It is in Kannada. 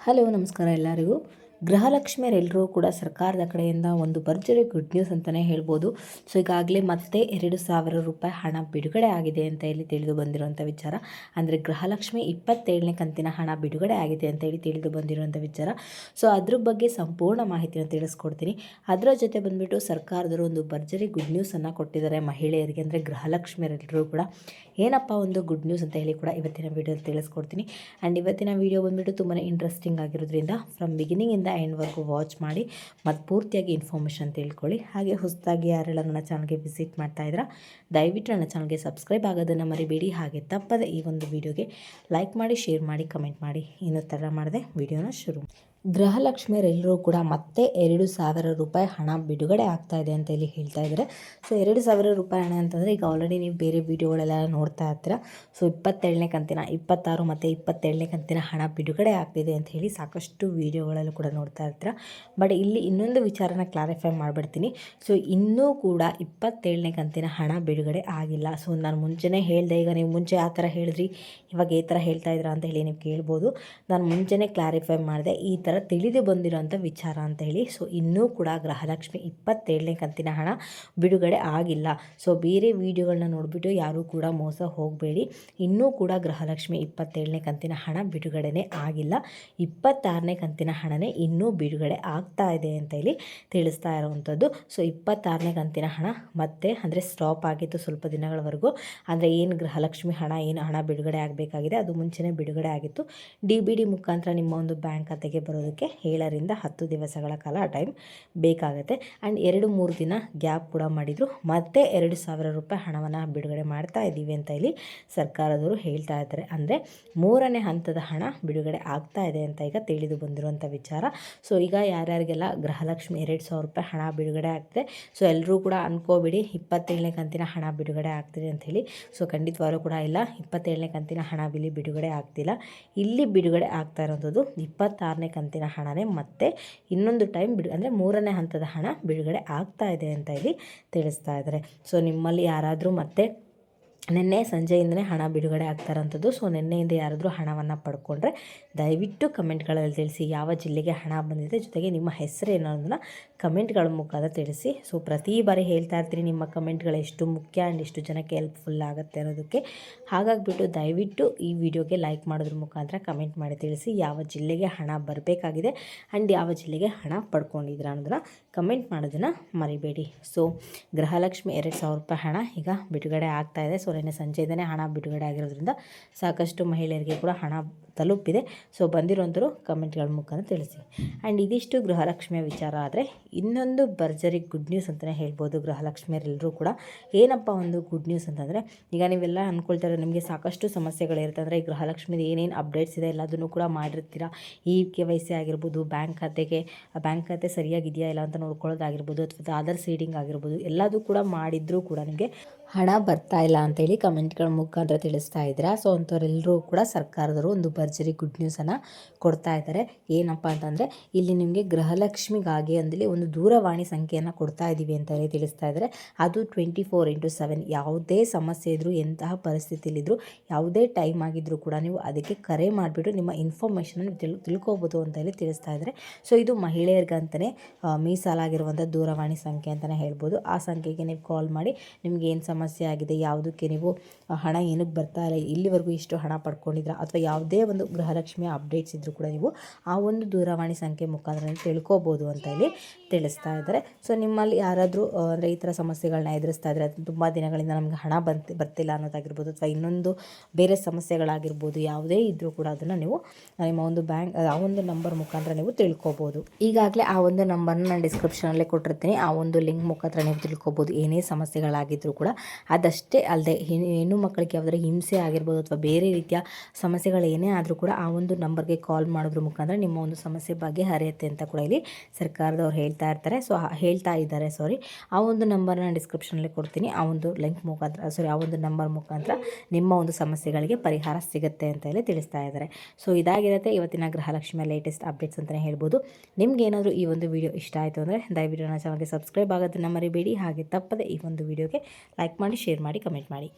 ಹಲೋ ನಮಸ್ಕಾರ ಎಲ್ಲರಿಗೂ. ಗೃಹಲಕ್ಷ್ಮಿಯರೆಲ್ಲರೂ ಕೂಡ ಸರ್ಕಾರದ ಕಡೆಯಿಂದ ಒಂದು ಭರ್ಜರಿ ಗುಡ್ ನ್ಯೂಸ್ ಅಂತಲೇ ಹೇಳ್ಬೋದು. ಸೊ ಈಗಾಗಲೇ ಮತ್ತೆ 2,000 ರೂಪಾಯಿ ಹಣ ಬಿಡುಗಡೆ ಆಗಿದೆ ಅಂತ ಹೇಳಿ ತಿಳಿದು ಬಂದಿರುವಂಥ ವಿಚಾರ. ಅಂದರೆ ಗೃಹಲಕ್ಷ್ಮಿ 27ನೇ ಕಂತಿನ ಹಣ ಬಿಡುಗಡೆ ಆಗಿದೆ ಅಂತ ಹೇಳಿ ತಿಳಿದು ಬಂದಿರುವಂಥ ವಿಚಾರ. ಸೊ ಅದ್ರ ಬಗ್ಗೆ ಸಂಪೂರ್ಣ ಮಾಹಿತಿಯನ್ನು ತಿಳಿಸ್ಕೊಡ್ತೀನಿ. ಅದರ ಜೊತೆ ಬಂದುಬಿಟ್ಟು ಸರ್ಕಾರದವರು ಒಂದು ಭರ್ಜರಿ ಗುಡ್ ನ್ಯೂಸನ್ನು ಕೊಟ್ಟಿದ್ದಾರೆ ಮಹಿಳೆಯರಿಗೆ, ಅಂದರೆ ಗೃಹಲಕ್ಷ್ಮಿಯರೆಲ್ಲರೂ ಕೂಡ. ಏನಪ್ಪ ಒಂದು ಗುಡ್ ನ್ಯೂಸ್ ಅಂತ ಹೇಳಿ ಕೂಡ ಇವತ್ತಿನ ವೀಡಿಯೋದಲ್ಲಿ ತಿಳಿಸ್ಕೊಡ್ತೀನಿ. ಆ್ಯಂಡ್ ಇವತ್ತಿನ ವೀಡಿಯೋ ಬಂದುಬಿಟ್ಟು ತುಂಬಾ ಇಂಟ್ರೆಸ್ಟಿಂಗ್ ಆಗಿರೋದ್ರಿಂದ ಫ್ರಮ್ ಬಿಗಿನಿಂಗಿಂದ ಎಂಡ್ವರೆಗೂ ವಾಚ್ ಮಾಡಿ ಮತ್ತು ಪೂರ್ತಿಯಾಗಿ ಇನ್ಫಾರ್ಮೇಷನ್ ತಿಳ್ಕೊಳ್ಳಿ. ಹಾಗೆ ಹೊಸದಾಗಿ ಯಾರೆಲ್ಲ ನನ್ನ ಚಾನಲ್ಗೆ ವಿಸಿಟ್ ಮಾಡ್ತಾ ಇದ್ದೀರಾ ದಯವಿಟ್ಟು ನನ್ನ ಚಾನಲ್ಗೆ ಸಬ್ಸ್ಕ್ರೈಬ್ ಆಗೋದನ್ನು ಮರಿಬೇಡಿ. ಹಾಗೆ ತಪ್ಪದೆ ಈ ಒಂದು ವಿಡಿಯೋಗೆ ಲೈಕ್ ಮಾಡಿ, ಶೇರ್ ಮಾಡಿ, ಕಮೆಂಟ್ ಮಾಡಿ. ಇನ್ನೂ ತಡ ಮಾಡದೆ ವಿಡಿಯೋನ ಶುರು. ಗೃಹಲಕ್ಷ್ಮಿಯರೆಲ್ಲರೂ ಕೂಡ ಮತ್ತೆ 2,000 ರೂಪಾಯಿ ಹಣ ಬಿಡುಗಡೆ ಆಗ್ತಾ ಇದೆ ಅಂತ ಇಲ್ಲಿ ಹೇಳ್ತಾ ಇದ್ದಾರೆ. ಸೊ 2,000 ರೂಪಾಯಿ ಹಣ ಅಂತಂದರೆ ಈಗ ಆಲ್ರೆಡಿ ನೀವು ಬೇರೆ ವೀಡಿಯೋಗಳೆಲ್ಲ ನೋಡ್ತಾ ಇರ್ತೀರ. ಸೊ 27ನೇ ಕಂತಿನ 26 ಮತ್ತು 27ನೇ ಕಂತಿನ ಹಣ ಬಿಡುಗಡೆ ಆಗ್ತಿದೆ ಅಂತ ಹೇಳಿ ಸಾಕಷ್ಟು ವೀಡಿಯೋಗಳಲ್ಲೂ ಕೂಡ ನೋಡ್ತಾ ಇರ್ತೀರ. ಬಟ್ ಇಲ್ಲಿ ಇನ್ನೊಂದು ವಿಚಾರನ ಕ್ಲಾರಿಫೈ ಮಾಡಿಬಿಡ್ತೀನಿ. ಸೊ ಇನ್ನೂ ಕೂಡ 27ನೇ ಕಂತಿನ ಹಣ ಬಿಡುಗಡೆ ಆಗಿಲ್ಲ. ಸೊ ನಾನು ಮುಂಚೆನೇ ಹೇಳಿದೆ, ಈಗ ನೀವು ಮುಂಚೆ ಆ ಥರ ಹೇಳಿದ್ರಿ, ಇವಾಗ ಈ ಥರ ಹೇಳ್ತಾ ಇದ್ದೀರಾ ಅಂತ ಹೇಳಿ ನೀವು ಕೇಳ್ಬೋದು. ನಾನು ಮುಂಚೆನೇ ಕ್ಲಾರಿಫೈ ಮಾಡಿದೆ, ಈ ಥರ ತಿಳಿದು ಬಂದಿರೋಂಥ ವಿಚಾರ ಅಂತ ಹೇಳಿ. ಸೊ ಇನ್ನೂ ಕೂಡ ಗೃಹಲಕ್ಷ್ಮಿ 27ನೇ ಕಂತಿನ ಹಣ ಬಿಡುಗಡೆ ಆಗಿಲ್ಲ. ಸೊ ಬೇರೆ ವೀಡಿಯೋಗಳನ್ನ ನೋಡಿಬಿಟ್ಟು ಯಾರೂ ಕೂಡ ಮೋಸ ಹೋಗಬೇಡಿ. ಇನ್ನೂ ಕೂಡ ಗೃಹಲಕ್ಷ್ಮಿ 27ನೇ ಕಂತಿನ ಹಣ ಬಿಡುಗಡೆನೇ ಆಗಿಲ್ಲ. 26ನೇ ಕಂತಿನ ಹಣನೇ ಇನ್ನೂ ಬಿಡುಗಡೆ ಆಗ್ತಾ ಇದೆ ಅಂತ ಹೇಳಿ ತಿಳಿಸ್ತಾ ಇರೋವಂಥದ್ದು. ಸೊ 26ನೇ ಕಂತಿನ ಹಣ ಮತ್ತೆ ಅಂದರೆ ಸ್ಟಾಪ್ ಆಗಿತ್ತು ಸ್ವಲ್ಪ ದಿನಗಳವರೆಗೂ. ಅಂದರೆ ಏನು ಗೃಹಲಕ್ಷ್ಮಿ ಹಣ ಹಣ ಬಿಡುಗಡೆ ಆಗಬೇಕಾಗಿದೆ ಅದು ಮುಂಚೆನೇ ಬಿಡುಗಡೆ ಆಗಿತ್ತು. DBD ಮುಖಾಂತರ ನಿಮ್ಮ ಒಂದು ಬ್ಯಾಂಕ್ ಖಾತೆಗೆ ಬರೋದಕ್ಕೆ 7ರಿಂದ 10 ದಿವಸಗಳ ಕಾಲ ಟೈಮ್ ಬೇಕಾಗುತ್ತೆ. ಆ್ಯಂಡ್ 2-3 ದಿನ ಗ್ಯಾಪ್ ಕೂಡ ಮಾಡಿದರು. ಮತ್ತೆ 2,000 ರೂಪಾಯಿ ಹಣವನ್ನು ಬಿಡುಗಡೆ ಮಾಡ್ತಾ ಇದ್ದೀವಿ ಅಂತ ಇಲ್ಲಿ ಸರ್ಕಾರದವರು ಹೇಳ್ತಾ ಇದ್ದಾರೆ. ಅಂದರೆ 3ನೇ ಹಂತದ ಹಣ ಬಿಡುಗಡೆ ಆಗ್ತಾ ಇದೆ ಅಂತ ಈಗ ತಿಳಿದು ಬಂದಿರುವಂಥ ವಿಚಾರ. ಸೊ ಈಗ ಯಾರ್ಯಾರಿಗೆಲ್ಲ ಗೃಹಲಕ್ಷ್ಮಿ 2,000 ರೂಪಾಯಿ ಹಣ ಬಿಡುಗಡೆ ಆಗ್ತದೆ, ಸೊ ಎಲ್ಲರೂ ಕೂಡ ಅನ್ಕೋಬಿಡಿ 27ನೇ ಕಂತಿನ ಹಣ ಬಿಡುಗಡೆ ಆಗ್ತಿದೆ ಅಂತ ಹೇಳಿ. ಸೊ ಖಂಡಿತವಾಗ್ಲೂ ಕೂಡ ಇಲ್ಲ, 27ನೇ ಕಂತಿನ ಹಣ ಬಿಡುಗಡೆ ಆಗ್ತಿಲ್ಲ. ಇಲ್ಲಿ ಬಿಡುಗಡೆ ಆಗ್ತಾ ಇರೋಂಥದ್ದು 26ನೇ ಕಂತಿನ ಹಣನೇ ಮತ್ತೆ ಇನ್ನೊಂದು ಟೈಮ್ ಅಂದರೆ 3ನೇ ಹಂತದ ಹಣ ಬಿಡುಗಡೆ ಆಗ್ತಾ ಇದೆ ಅಂತ ಇಲ್ಲಿ ತಿಳಿಸ್ತಾ ಇದ್ದಾರೆ. ಸೊ ನಿಮ್ಮಲ್ಲಿ ಯಾರಾದರೂ ಮತ್ತೆ ನಿನ್ನೆ ಸಂಜೆಯಿಂದನೇ ಹಣ ಬಿಡುಗಡೆ ಆಗ್ತಾರಂಥದ್ದು. ಸೊ ನಿನ್ನೆಯಿಂದ ಯಾರಾದರೂ ಹಣವನ್ನು ಪಡ್ಕೊಂಡ್ರೆ ದಯವಿಟ್ಟು ಕಮೆಂಟ್ಗಳಲ್ಲಿ ತಿಳಿಸಿ ಯಾವ ಜಿಲ್ಲೆಗೆ ಹಣ ಬಂದಿದೆ, ಜೊತೆಗೆ ನಿಮ್ಮ ಹೆಸರೇನು ಅನ್ನೋದನ್ನು ಕಮೆಂಟ್ಗಳ ಮುಖಾಂತರ ತಿಳಿಸಿ. ಸೊ ಪ್ರತಿ ಬಾರಿ ಹೇಳ್ತಾ ಇರ್ತೀನಿ ನಿಮ್ಮ ಕಮೆಂಟ್ಗಳು ಎಷ್ಟು ಮುಖ್ಯ ಆ್ಯಂಡ್ ಎಷ್ಟು ಜನಕ್ಕೆ ಹೆಲ್ಪ್ಫುಲ್ ಆಗುತ್ತೆ ಅನ್ನೋದಕ್ಕೆ. ಹಾಗಾಗಿಬಿಟ್ಟು ದಯವಿಟ್ಟು ಈ ವಿಡಿಯೋಗೆ ಲೈಕ್ ಮಾಡೋದ್ರ ಮುಖಾಂತರ ಕಮೆಂಟ್ ಮಾಡಿ ತಿಳಿಸಿ ಯಾವ ಜಿಲ್ಲೆಗೆ ಹಣ ಬರಬೇಕಾಗಿದೆ ಆ್ಯಂಡ್ ಯಾವ ಜಿಲ್ಲೆಗೆ ಹಣ ಪಡ್ಕೊಂಡಿದ್ದೀರಾ ಅನ್ನೋದನ್ನು ಕಮೆಂಟ್ ಮಾಡೋದನ್ನು ಮರಿಬೇಡಿ. ಸೊ ಗೃಹಲಕ್ಷ್ಮಿ 2,000 ರೂಪಾಯಿ ಹಣ ಈಗ ಬಿಡುಗಡೆ ಆಗ್ತಾ ಇದೆ. ಸೊ ನಿನ್ನೆ ಸಂಜೆಯಿಂದನೇ ಹಣ ಬಿಡುಗಡೆ ಆಗಿರೋದ್ರಿಂದ ಸಾಕಷ್ಟು ಮಹಿಳೆಯರಿಗೆ ಕೂಡ ಹಣ ತಲುಪಿದೆ. ಸೊ ಬಂದಿರೋಂಥರು ಕಮೆಂಟ್ಗಳ ಮುಖಾಂತರ ತಿಳಿಸಿ. ಆ್ಯಂಡ್ ಇದಿಷ್ಟು ಗೃಹಲಕ್ಷ್ಮಿಯ ವಿಚಾರ. ಆದರೆ ಇನ್ನೊಂದು ಭರ್ಜರಿ ಗುಡ್ ನ್ಯೂಸ್ ಅಂತಲೇ ಹೇಳ್ಬೋದು ಗೃಹಲಕ್ಷ್ಮಿಯರೆಲ್ಲರೂ ಕೂಡ. ಏನಪ್ಪ ಒಂದು ಗುಡ್ ನ್ಯೂಸ್ ಅಂತಂದರೆ, ಈಗ ನೀವೆಲ್ಲ ಅಂದ್ಕೊಳ್ತಾರೆ ನಿಮಗೆ ಸಾಕಷ್ಟು ಸಮಸ್ಯೆಗಳಿರುತ್ತೆ. ಅಂದರೆ ಈ ಗೃಹಲಕ್ಷ್ಮಿದು ಏನೇನು ಅಪ್ಡೇಟ್ಸ್ ಇದೆ ಎಲ್ಲದನ್ನು ಕೂಡ ಮಾಡಿರ್ತೀರ. ಈ KYC ಆಗಿರ್ಬೋದು, ಬ್ಯಾಂಕ್ ಖಾತೆ ಸರಿಯಾಗಿದೆಯಾ ಇಲ್ಲ ಅಂತ ನೋಡ್ಕೊಳ್ಳೋದಾಗಿರ್ಬೋದು, ಅಥವಾ ಆಧಾರ್ ಸೀಡಿಂಗ್ ಆಗಿರ್ಬೋದು, ಎಲ್ಲದೂ ಕೂಡ ಮಾಡಿದ್ರೂ ಕೂಡ ನಿಮಗೆ ಹಣ ಬರ್ತಾ ಇಲ್ಲ ಅಂತೇಳಿ ಕಮೆಂಟ್ಗಳ ಮುಖಾಂತರ ತಿಳಿಸ್ತಾ ಇದ್ದೀರಾ. ಸೊ ಅಂಥವರೆಲ್ಲರೂ ಕೂಡ ಸರ್ಕಾರದವರು ಒಂದು ಭರ್ಜರಿ ಗುಡ್ ನ್ಯೂಸನ್ನು ಕೊಡ್ತಾ ಇದ್ದಾರೆ. ಏನಪ್ಪ ಅಂತಂದರೆ ಇಲ್ಲಿ ನಿಮಗೆ ಗೃಹಲಕ್ಷ್ಮಿಗಾಗಿ ಅಂದಲ್ಲಿ ಒಂದು ದೂರವಾಣಿ ಸಂಖ್ಯೆಯನ್ನು ಕೊಡ್ತಾ ಇದ್ದೀವಿ ಅಂತ ಹೇಳಿ ತಿಳಿಸ್ತಾ ಇದ್ದಾರೆ. ಅದು 24x7 ಯಾವುದೇ ಸಮಸ್ಯೆ ಇದ್ದರೂ, ಎಂತಹ ಪರಿಸ್ಥಿತಿಲಿದ್ದರೂ, ಯಾವುದೇ ಟೈಮ್ ಆಗಿದ್ದರೂ ಕೂಡ ನೀವು ಅದಕ್ಕೆ ಕರೆ ಮಾಡಿಬಿಟ್ಟು ನಿಮ್ಮ ಇನ್ಫಾರ್ಮೇಷನನ್ನು ತಿಳ್ಕೊಬೋದು ಅಂತ ಹೇಳಿ ತಿಳಿಸ್ತಾ ಇದ್ದಾರೆ. ಸೊ ಇದು ಮಹಿಳೆಯರಿಗಂತಲೇ ಮೀಸಲಾಗಿರುವಂಥ ದೂರವಾಣಿ ಸಂಖ್ಯೆ ಅಂತಲೇ ಹೇಳ್ಬೋದು. ಆ ಸಂಖ್ಯೆಗೆ ನೀವು ಕಾಲ್ ಮಾಡಿ ನಿಮ್ಗೆ ಏನು ಸಮಸ್ಯೆ ಆಗಿದೆ, ಯಾವುದಕ್ಕೆ ನೀವು ಹಣ ಏನಕ್ಕೆ ಬರ್ತಾ ಇಲ್ಲ, ಇಲ್ಲಿವರೆಗೂ ಇಷ್ಟು ಹಣ ಪಡ್ಕೊಂಡಿದ್ರ, ಅಥವಾ ಯಾವುದೇ ಒಂದು ಗೃಹಲಕ್ಷ್ಮಿಯ ಅಪ್ಡೇಟ್ಸ್ ಇದ್ದರೂ ಕೂಡ ನೀವು ಆ ಒಂದು ದೂರವಾಣಿ ಸಂಖ್ಯೆ ಮುಖಾಂತರ ತಿಳ್ಕೊಬೋದು ಅಂತ ಹೇಳಿ ತಿಳಿಸ್ತಾ ಇದ್ದಾರೆ. ಸೊ ನಿಮ್ಮಲ್ಲಿ ಯಾರಾದರೂ ಅಂದರೆ ಈ ಥರ ಸಮಸ್ಯೆಗಳನ್ನ ಎದುರಿಸ್ತಾ ಇದ್ದಾರೆ, ತುಂಬ ದಿನಗಳಿಂದ ನಮಗೆ ಹಣ ಬರ್ತಿಲ್ಲ ಅನ್ನೋದಾಗಿರ್ಬೋದು, ಅಥವಾ ಇನ್ನೊಂದು ಬೇರೆ ಸಮಸ್ಯೆಗಳಾಗಿರ್ಬೋದು, ಯಾವುದೇ ಇದ್ದರೂ ಕೂಡ ಅದನ್ನು ನೀವು ನಿಮ್ಮ ಒಂದು ಆ ಒಂದು ನಂಬರ್ ಮುಖಾಂತರ ನೀವು ತಿಳ್ಕೊಬೋದು. ಈಗಾಗಲೇ ಆ ಒಂದು ನಂಬರ್ನ ನಾನು ಡಿಸ್ಕ್ರಿಪ್ಷನಲ್ಲೇ ಕೊಟ್ಟಿರ್ತೀನಿ. ಆ ಒಂದು ಲಿಂಕ್ ಮುಖಾಂತರ ನೀವು ತಿಳ್ಕೊಬೋದು ಏನೇ ಸಮಸ್ಯೆಗಳಾಗಿದ್ದರೂ ಕೂಡ. ಅದಷ್ಟೇ ಅಲ್ಲದೆ ಹೆಣ್ಣು ಮಕ್ಕಳಿಗೆ ಯಾವುದಾದ್ರು ಹಿಂಸೆ ಆಗಿರ್ಬೋದು ಅಥವಾ ಬೇರೆ ರೀತಿಯ ಸಮಸ್ಯೆಗಳು ಏನೇ ಆದರೂ ಕೂಡ ಆ ಒಂದು ನಂಬರ್ಗೆ ಕಾಲ್ ಮಾಡೋದ್ರ ಮುಖಾಂತರ ನಿಮ್ಮ ಒಂದು ಸಮಸ್ಯೆ ಬಗೆಹರಿಯುತ್ತೆ ಅಂತ ಕೂಡ ಇಲ್ಲಿ ಸರ್ಕಾರದವ್ರು ಹೇಳ್ತಾ ಇದ್ದಾರೆ. ಆ ಒಂದು ನಂಬರ್ನ ಡಿಸ್ಕ್ರಿಪ್ಷನಲ್ಲಿ ಕೊಡ್ತೀನಿ. ಆ ಒಂದು ಲಿಂಕ್ ಮುಖಾಂತರ ಆ ಒಂದು ನಂಬರ್ ಮುಖಾಂತರ ನಿಮ್ಮ ಒಂದು ಸಮಸ್ಯೆಗಳಿಗೆ ಪರಿಹಾರ ಸಿಗುತ್ತೆ ಅಂತ ಹೇಳಿ ತಿಳಿಸ್ತಾ ಇದ್ದಾರೆ. ಸೊ ಇದಾಗಿರುತ್ತೆ ಇವತ್ತಿನ ಗೃಹಲಕ್ಷ್ಮಿಯ ಲೇಟೆಸ್ಟ್ ಅಪ್ಡೇಟ್ಸ್ ಅಂತಲೇ ಹೇಳ್ಬೋದು. ನಿಮ್ಗೆ ಏನಾದರೂ ಈ ಒಂದು ವಿಡಿಯೋ ಇಷ್ಟ ಆಯಿತು ಅಂದರೆ ದಯವಿಟ್ಟು ನನ್ನ ಚಾನಲ್ಗೆ ಸಬ್ಸ್ಕ್ರೈಬ್ ಆಗೋದನ್ನು ಮರಿಬೇಡಿ. ಹಾಗೆ ತಪ್ಪದೆ ಈ ಒಂದು ವಿಡಿಯೋಗೆ ಲೈಕ್ ಮಾಡಿ, ಶೇರ್ ಮಾಡಿ, ಕಮೆಂಟ್ ಮಾಡಿ.